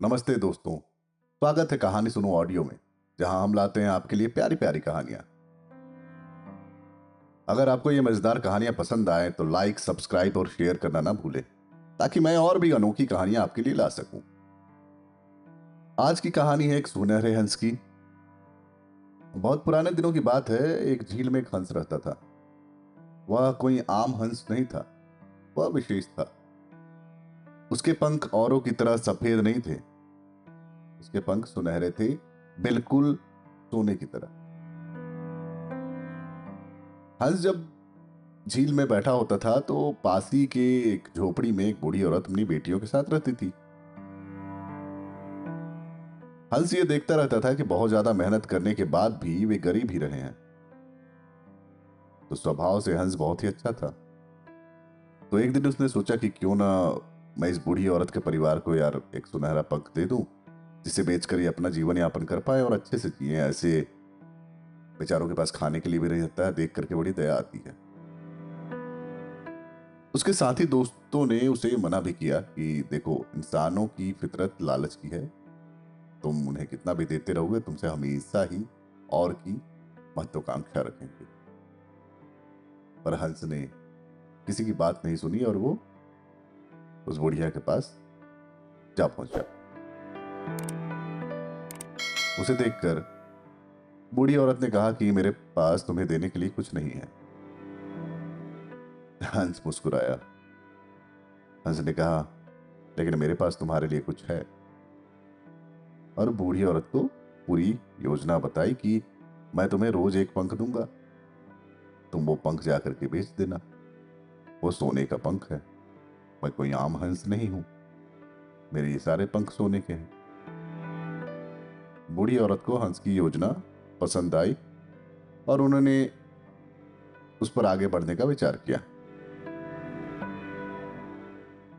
नमस्ते दोस्तों। स्वागत है कहानी सुनो ऑडियो में, जहां हम लाते हैं आपके लिए प्यारी प्यारी कहानियां। अगर आपको ये मजेदार कहानियां पसंद आए तो लाइक, सब्सक्राइब और शेयर करना ना भूलें, ताकि मैं और भी अनोखी कहानियां आपके लिए ला सकूं। आज की कहानी है एक सुनहरे हंस की। बहुत पुराने दिनों की बात है। एक झील में एक हंस रहता था। वह कोई आम हंस नहीं था, वह विशेष था। उसके पंख औरों की तरह सफेद नहीं थे। उसके पंख सुनहरे थे, बिल्कुल सोने की तरह। हंस जब झील में बैठा होता था तो पास ही के एक झोपड़ी में एक बूढ़ी औरत अपनी बेटियों के साथ रहती थी। हंस ये देखता रहता था कि बहुत ज्यादा मेहनत करने के बाद भी वे गरीब ही रहे हैं। तो स्वभाव से हंस बहुत ही अच्छा था। तो एक दिन उसने सोचा कि क्यों ना मैं इस बूढ़ी औरत के परिवार को यार एक सुनहरा पंख दे दूं, जिसे बेचकर ये अपना जीवन यापन कर पाए और अच्छे से जिए। ऐसे बेचारों के पास खाने के लिए भी रहता है, देख करके बड़ी दया आती है। उसके साथी दोस्तों ने उसे मना भी किया कि देखो, इंसानों की फितरत लालच की है। तुम उन्हें कितना भी देते रहोगे, तुमसे हमेशा ही और की महत्वाकांक्षा रखेंगे। पर हंस ने किसी की बात नहीं सुनी और वो उस बुढ़िया के पास जा पहुंचा। उसे देखकर बूढ़ी औरत ने कहा कि मेरे पास तुम्हें देने के लिए कुछ नहीं है। हंस मुस्कुराया। हंस ने कहा, लेकिन मेरे पास तुम्हारे लिए कुछ है। और बूढ़ी औरत को पूरी योजना बताई कि मैं तुम्हें रोज एक पंख दूंगा, तुम वो पंख जाकर के बेच देना। वो सोने का पंख है, मैं कोई आम हंस नहीं हूं, मेरे ये सारे पंख सोने के हैं। बूढ़ी औरत को हंस की योजना पसंद आई और उन्होंने उस पर आगे बढ़ने का विचार किया।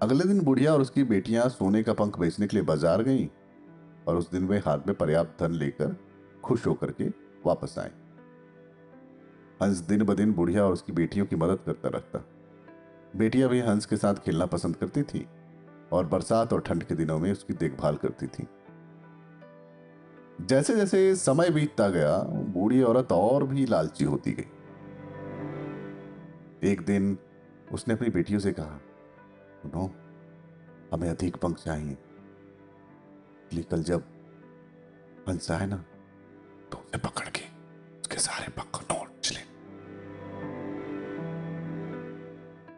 अगले दिन बुढ़िया और उसकी बेटियां सोने का पंख बेचने के लिए बाजार गईं और उस दिन वे हाथ में पर्याप्त धन लेकर खुश होकर के वापस आए। हंस दिन ब दिन बुढ़िया और उसकी बेटियों की मदद करता रहता। बेटियां भी हंस के साथ खेलना पसंद करती थीं और बरसात और ठंड के दिनों में उसकी देखभाल करती थीं। जैसे जैसे समय बीतता गया, बूढ़ी औरत और भी लालची होती गई। एक दिन उसने अपनी बेटियों से कहा, सुनो, हमें अधिक पंख चाहिए, इसलिए कल जब हंस आए ना, तो उसे पकड़ के उसके सारे पंख नोच ले।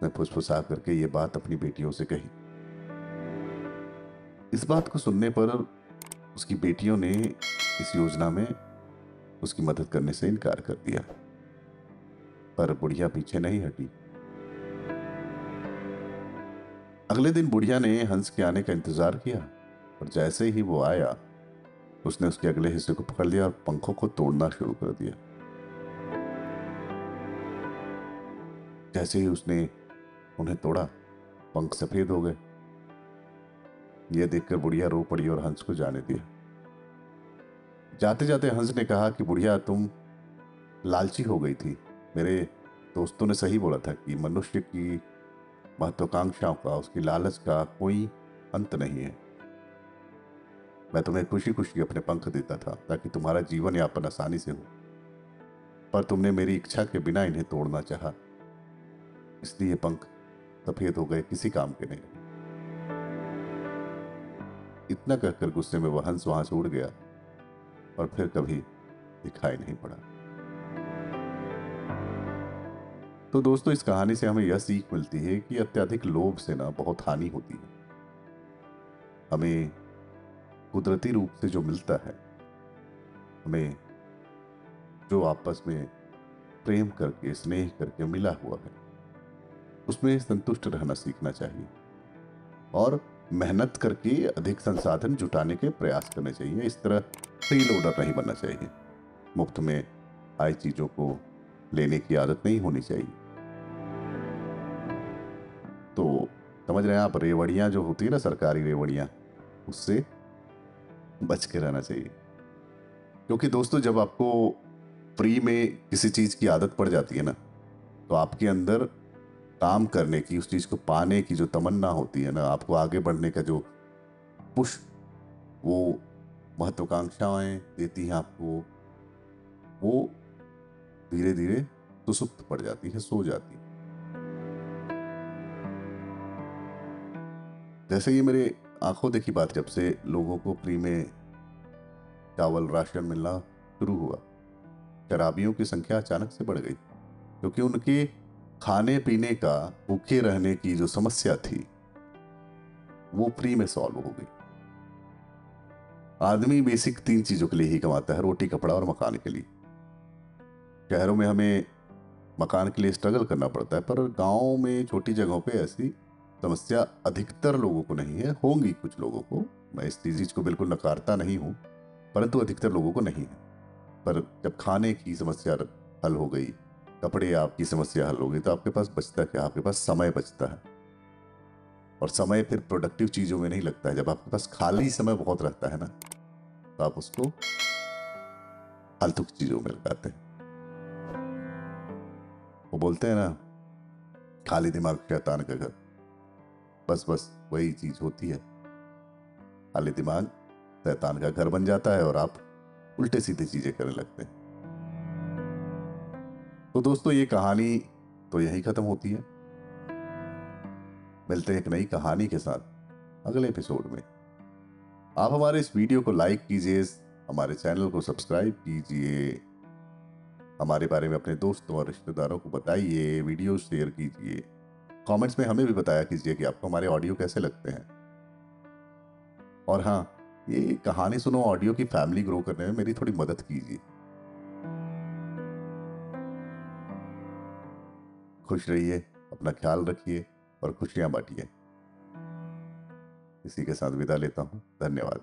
मैं फुसफुसा करके ये बात अपनी बेटियों से कही। इस बात को सुनने पर उसकी बेटियों ने इस योजना में उसकी मदद करने से इनकार कर दिया। पर बुढ़िया पीछे नहीं हटी। अगले दिन बुढ़िया ने हंस के आने का इंतजार किया और जैसे ही वो आया, उसने उसके अगले हिस्से को पकड़ लिया और पंखों को तोड़ना शुरू कर दिया। जैसे ही उसने उन्हें तोड़ा, पंख सफेद हो गए। यह देखकर बुढ़िया रो पड़ी और हंस को जाने दिया। जाते जाते हंस ने कहा कि बुढ़िया, तुम लालची हो गई थी। मेरे दोस्तों ने सही बोला था कि मनुष्य की महत्वाकांक्षाओं का, उसकी लालच का कोई अंत नहीं है। मैं तुम्हें खुशी खुशी अपने पंख देता था ताकि तुम्हारा जीवन यापन आसानी से हो, पर तुमने मेरी इच्छा के बिना इन्हें तोड़ना चाहा, इसलिए पंख सफेद हो गए, किसी काम के नहीं। इतना कहकर गुस्से में वह हंस वहां से उड़ गया और फिर कभी दिखाई नहीं पड़ा। तो दोस्तों, इस कहानी से हमें यह सीख मिलती है कि अत्यधिक लोभ से ना बहुत हानि होती है। हमें कुदरती रूप से जो मिलता है, हमें जो आपस में प्रेम करके, स्नेह करके मिला हुआ है, उसमें संतुष्ट रहना सीखना चाहिए और मेहनत करके अधिक संसाधन जुटाने के प्रयास करने चाहिए। इस तरह फ्री लोडर नहीं बनना चाहिए। मुफ्त में आई चीजों को लेने की आदत नहीं होनी चाहिए। तो समझ रहे हैं आप, रेवड़ियां जो होती है ना, सरकारी रेवड़ियां, उससे बच के रहना चाहिए। क्योंकि दोस्तों, जब आपको फ्री में किसी चीज की आदत पड़ जाती है ना, तो आपके अंदर काम करने की, उस चीज को पाने की जो तमन्ना होती है ना, आपको आगे बढ़ने का जो पुश वो महत्वाकांक्षाएं देती हैं आपको, वो धीरे धीरे सुसुप्त पड़ जाती है, सो जाती है। जैसे ये मेरे आंखों देखी बात, जब से लोगों को फ्री में चावल राशन मिलना शुरू हुआ, शराबियों की संख्या अचानक से बढ़ गई, क्योंकि उनके खाने पीने का, भूखे रहने की जो समस्या थी वो फ्री में सॉल्व हो गई। आदमी बेसिक 3 चीजों के लिए ही कमाता है, रोटी, कपड़ा और मकान के लिए। शहरों में हमें मकान के लिए स्ट्रगल करना पड़ता है, पर गांव में छोटी जगहों पे ऐसी समस्या अधिकतर लोगों को नहीं है। होंगी कुछ लोगों को, मैं इस चीज को बिल्कुल नकारता नहीं हूं, परंतु अधिकतर लोगों को नहीं है। पर जब खाने की समस्या हल हो गई, कपड़े आपकी समस्या हल हो गई, तो आपके पास बचता क्या? आपके पास समय बचता है। और समय फिर प्रोडक्टिव चीजों में नहीं लगता है। जब आपके पास खाली समय बहुत रहता है ना, तो आप उसको फालतू की चीजों में लगाते हैं। वो बोलते हैं ना, खाली दिमाग शैतान का घर। बस बस वही चीज होती है। खाली दिमाग शैतान का घर बन जाता है और आप उल्टे सीधे चीजें करने लगते हैं। तो दोस्तों, ये कहानी तो यही खत्म होती है। मिलते हैं एक नई कहानी के साथ अगले एपिसोड में। आप हमारे इस वीडियो को लाइक कीजिए, हमारे चैनल को सब्सक्राइब कीजिए, हमारे बारे में अपने दोस्तों और रिश्तेदारों को बताइए, वीडियो शेयर कीजिए, कमेंट्स में हमें भी बताया कीजिए कि आपको हमारे ऑडियो कैसे लगते हैं। और हाँ, ये कहानी सुनो ऑडियो की फैमिली ग्रो करने में मेरी थोड़ी मदद कीजिए। खुश रहिए, अपना ख्याल रखिए और खुशियां बांटिए। इसी के साथ विदा लेता हूं। धन्यवाद।